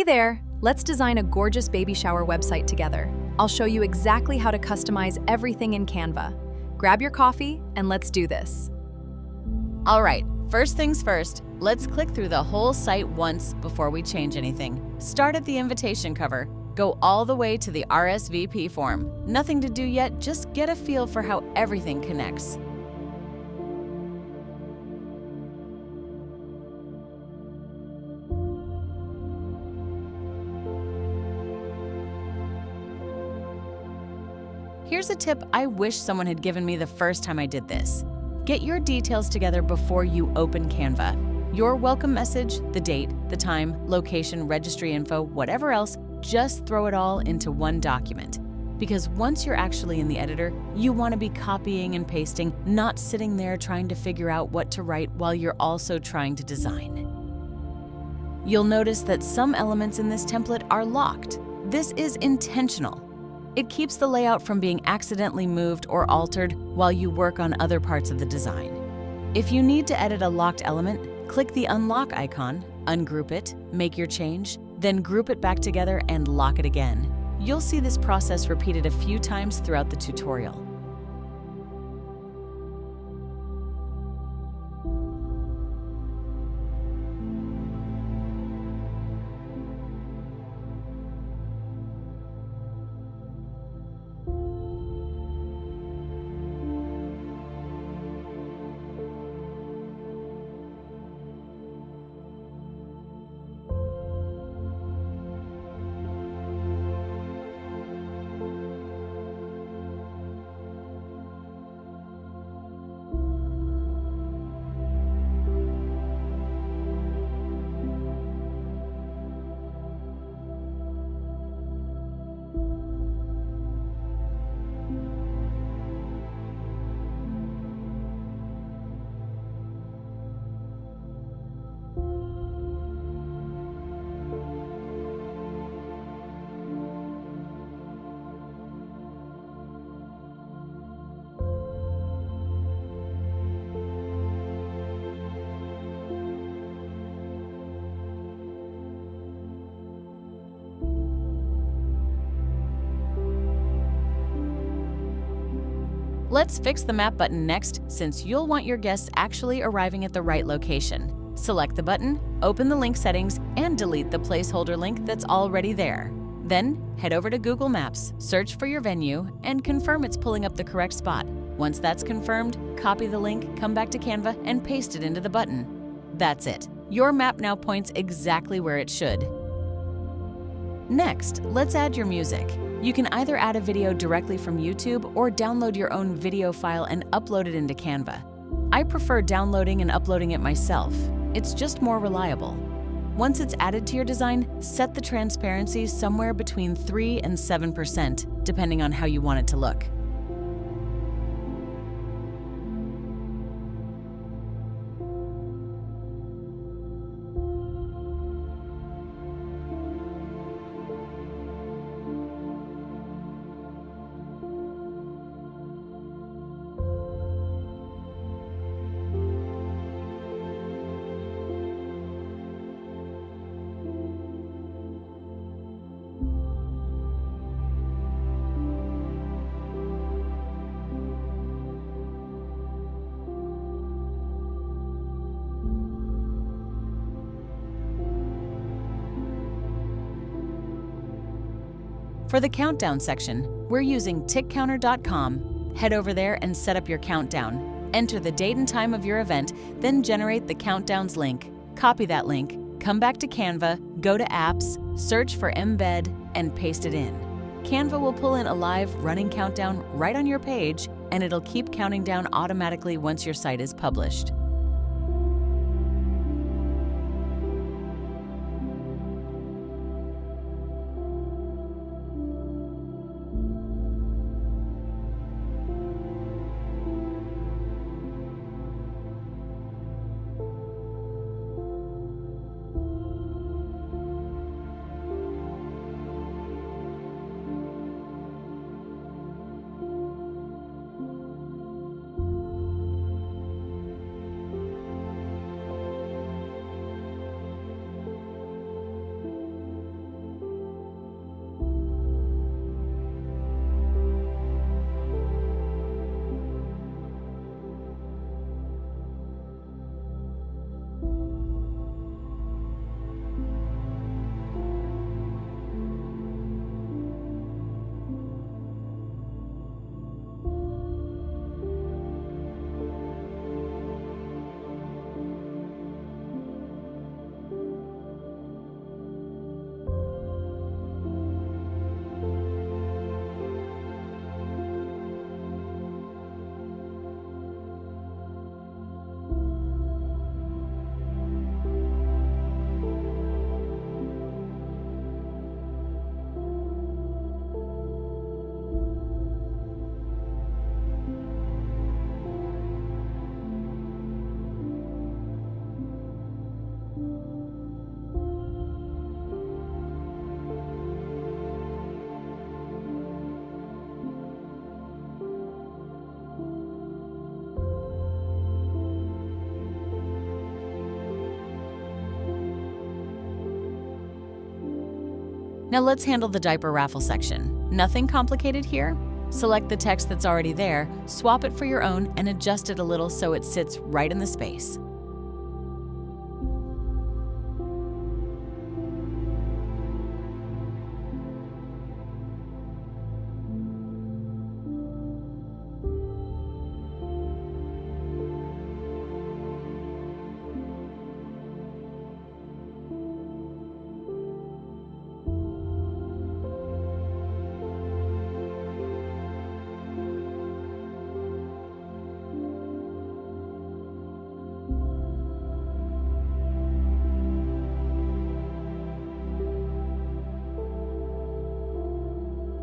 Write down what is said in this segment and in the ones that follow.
Hey there, let's design a gorgeous baby shower website together. I'll show you exactly how to customize everything in Canva. Grab your coffee and let's do this. All right, first things first, let's click through the whole site once before we change anything. Start at the invitation cover. Go all the way to the RSVP form. Nothing to do yet, just get a feel for how everything connects. Here's a tip I wish someone had given me the first time I did this. Get your details together before you open Canva. Your welcome message, the date, the time, location, registry info, whatever else, just throw it all into one document. Because once you're actually in the editor, you want to be copying and pasting, not sitting there trying to figure out what to write while you're also trying to design. You'll notice that some elements in this template are locked. This is intentional. It keeps the layout from being accidentally moved or altered while you work on other parts of the design. If you need to edit a locked element, click the unlock icon, ungroup it, make your change, then group it back together and lock it again. You'll see this process repeated a few times throughout the tutorial. Let's fix the map button next, since you'll want your guests actually arriving at the right location. Select the button, open the link settings, and delete the placeholder link that's already there. Then, head over to Google Maps, search for your venue, and confirm it's pulling up the correct spot. Once that's confirmed, copy the link, come back to Canva, and paste it into the button. That's it. Your map now points exactly where it should. Next, let's add your music. You can either add a video directly from YouTube or download your own video file and upload it into Canva. I prefer downloading and uploading it myself. It's just more reliable. Once it's added to your design, set the transparency somewhere between 3 and 7%, depending on how you want it to look. For the countdown section, we're using TickCounter.com. Head over there and set up your countdown. Enter the date and time of your event, then generate the countdown's link. Copy that link, come back to Canva, go to Apps, search for Embed, and paste it in. Canva will pull in a live running countdown right on your page, and it'll keep counting down automatically once your site is published. Now let's handle the diaper raffle section. Nothing complicated here. Select the text that's already there, swap it for your own, and adjust it a little so it sits right in the space.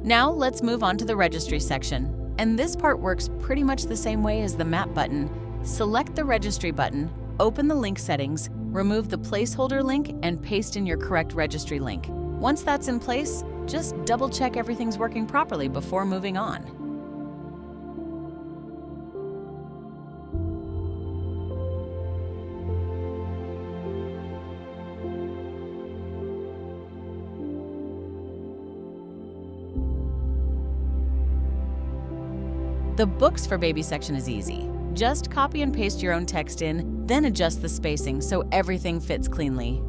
Now let's move on to the registry section. And this part works pretty much the same way as the map button. Select the registry button, open the link settings, remove the placeholder link, and paste in your correct registry link. Once that's in place, just double check everything's working properly before moving on. The Books for Baby section is easy. Just copy and paste your own text in, then adjust the spacing so everything fits cleanly.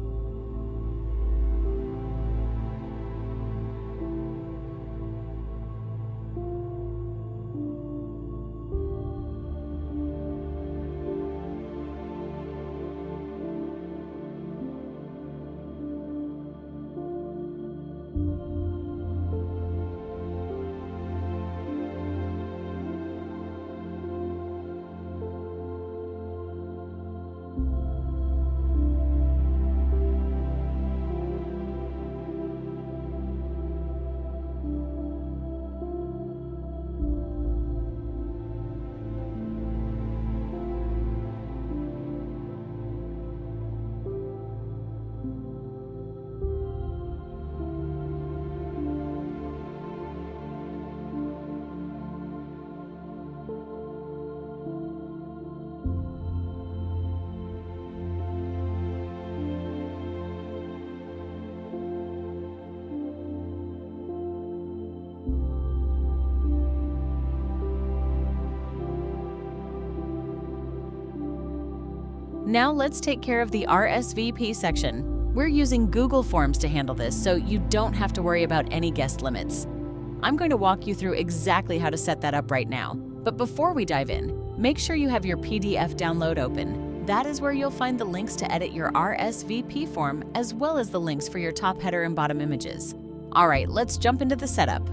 Now let's take care of the RSVP section. We're using Google Forms to handle this, so you don't have to worry about any guest limits. I'm going to walk you through exactly how to set that up right now. But before we dive in, make sure you have your PDF download open. That is where you'll find the links to edit your RSVP form, as well as the links for your top header and bottom images. All right, let's jump into the setup.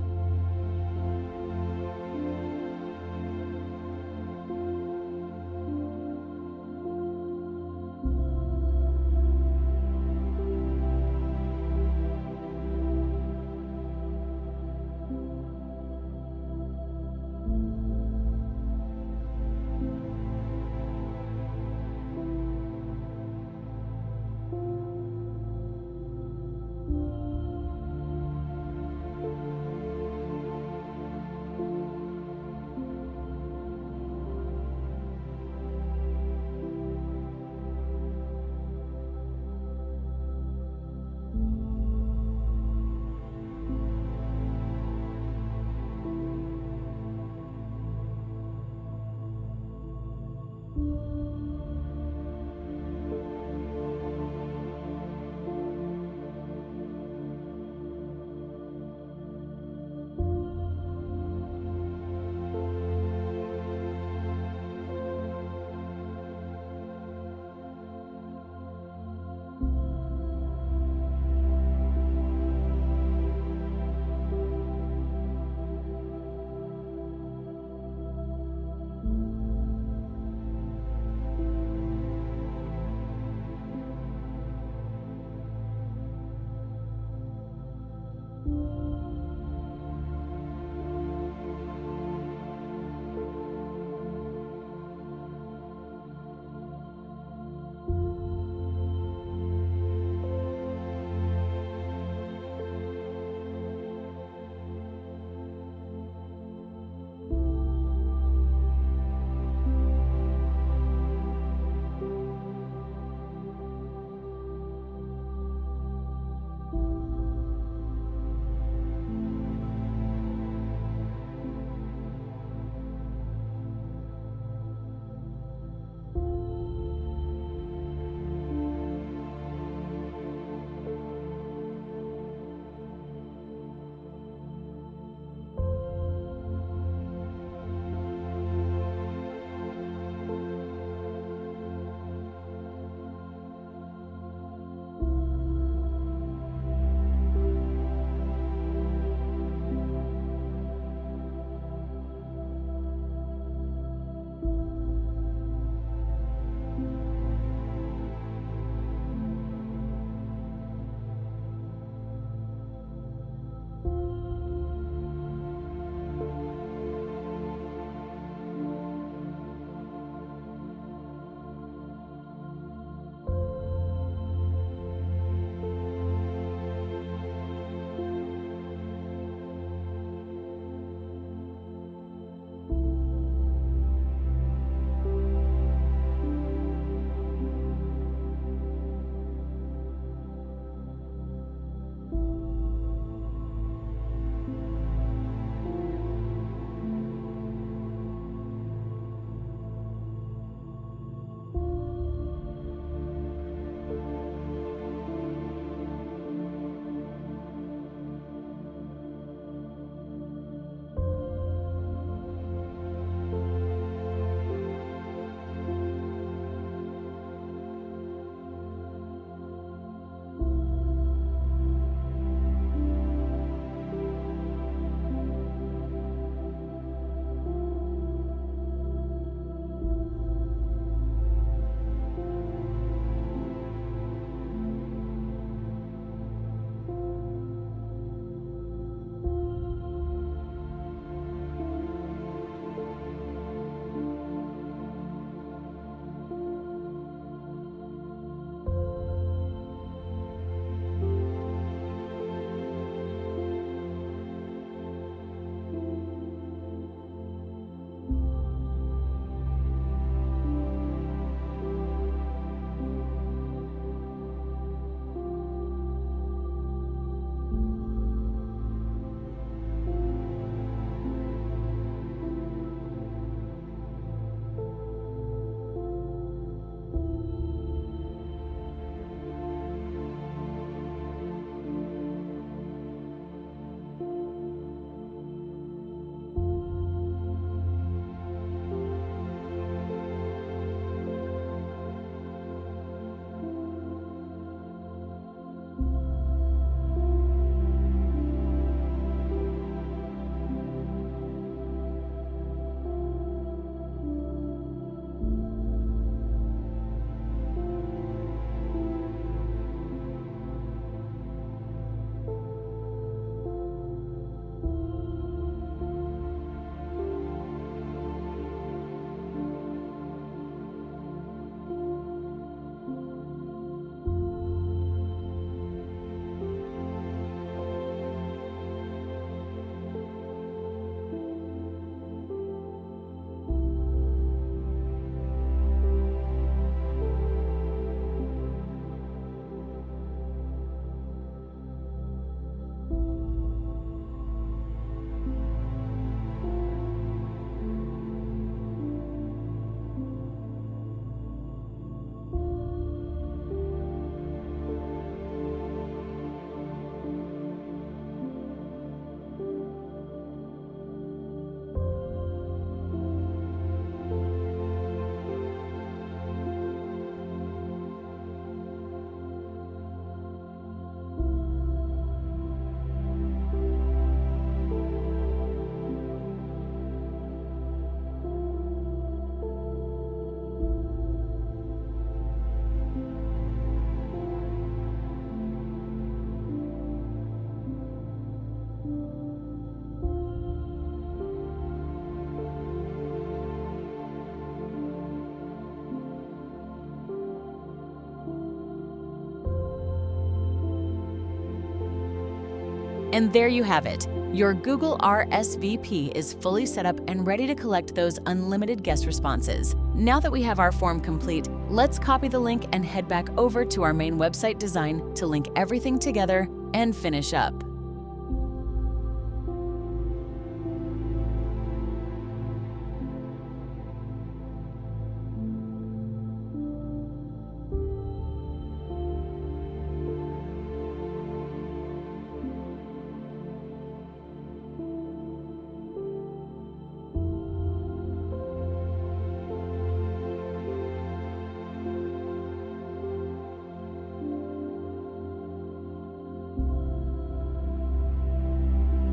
And there you have it. Your Google RSVP is fully set up and ready to collect those unlimited guest responses. Now that we have our form complete, let's copy the link and head back over to our main website design to link everything together and finish up.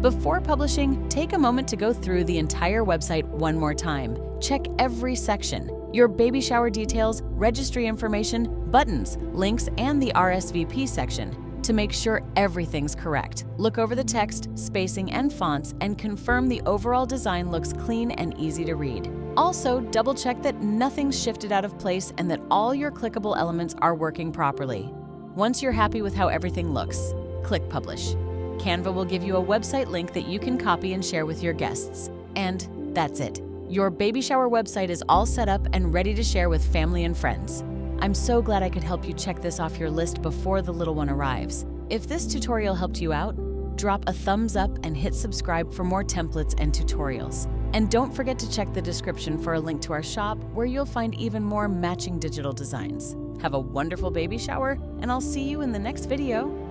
Before publishing, take a moment to go through the entire website one more time. Check every section: your baby shower details, registry information, buttons, links, and the RSVP section to make sure everything's correct. Look over the text, spacing, and fonts and confirm the overall design looks clean and easy to read. Also, double-check that nothing's shifted out of place and that all your clickable elements are working properly. Once you're happy with how everything looks, click Publish. Canva will give you a website link that you can copy and share with your guests. And that's it. Your baby shower website is all set up and ready to share with family and friends. I'm so glad I could help you check this off your list before the little one arrives. If this tutorial helped you out, drop a thumbs up and hit subscribe for more templates and tutorials. And don't forget to check the description for a link to our shop where you'll find even more matching digital designs. Have a wonderful baby shower, and I'll see you in the next video.